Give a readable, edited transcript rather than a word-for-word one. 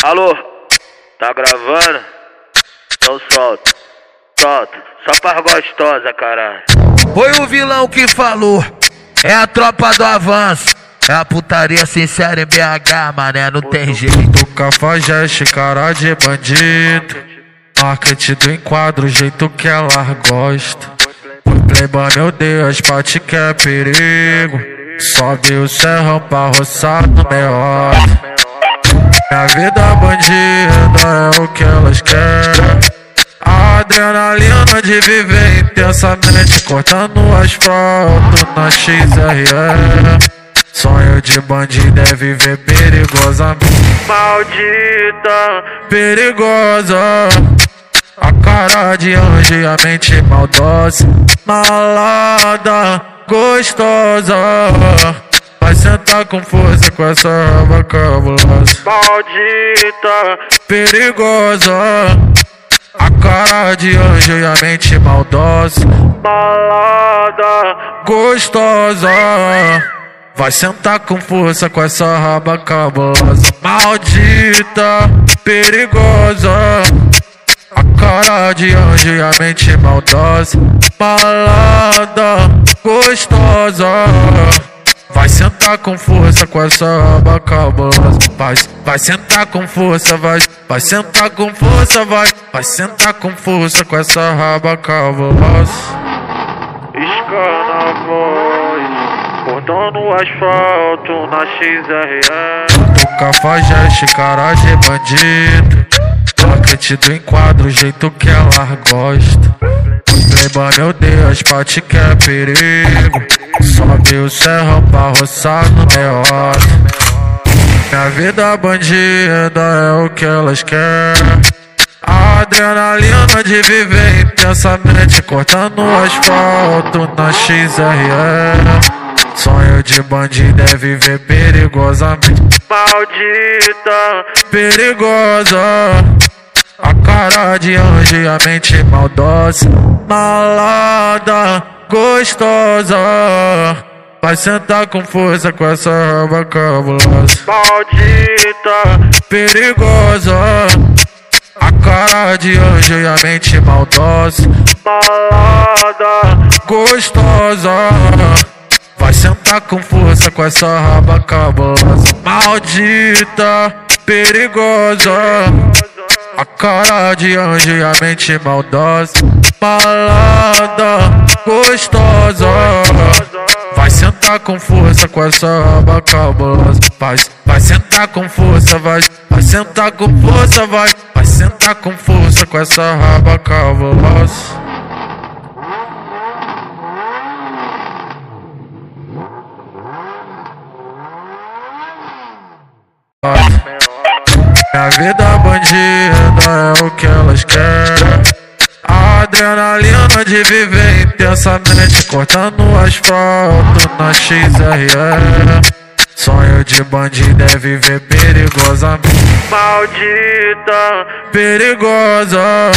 Alô, tá gravando? Então solta, solta, só pra gostosa, caralho. Foi o vilão que falou, é a tropa do avanço. É a putaria sincera em BH, mané, não tem jeito. Cafajeste, cara de bandido, marketing do enquadro, o jeito que ela gosta. Foi playboy, meu Deus, pate que é perigo. Sobe o serrão pra roçar no meio. Minha vida bandida é o que elas querem. A adrenalina de viver intensamente, cortando o asfalto na XRE. Sonho de bandido é viver perigosamente. Maldita, perigosa, a cara de anjo e a mente maldosa. Malada, gostosa, vai sentar com força com essa raba cabulosa. Maldita, perigosa, a cara de anjo e a mente maldosa. Malada, gostosa, vai sentar com força com essa raba cabulosa. Maldita, perigosa, a cara de anjo e a mente maldosa. Malada, gostosa, vai sentar com força com essa raba cabulosa. Vai sentar com força, vai sentar com força, vai sentar com força com essa raba cabulosa. Escana a voz, cortando o asfalto na XRE. Do cafajeste, cara de bandido, marketing do enquadro, o jeito que ela gosta. Playboy, meu Deus, pate que é perigo. Sobe o serrão pra roçar no meio. Minha vida bandida é o que elas querem. A adrenalina de viver intensamente, cortando o asfalto na XRE. Sonho de bandido é viver perigosamente. Maldita, perigosa, a cara de anjo e a mente maldosa. Malada, gostosa, vai sentar com força com essa raba cabulosa. Maldita, perigosa, a cara de anjo e a mente maldosa. Malada, gostosa, vai sentar com força com essa raba cabulosa. Maldita, perigosa, a cara de anjo e a mente maldosa. Malada, gostosa, vai sentar com força com essa raba cabulosa. Vai sentar com força, vai sentar com força, vai sentar com força com essa raba cabulosa. Minha vida bandida é o que elas querem. A adrenalina de viver intensamente, cortando o asfalto na XRE. Sonho de bandido é viver perigosamente. Maldita, perigosa,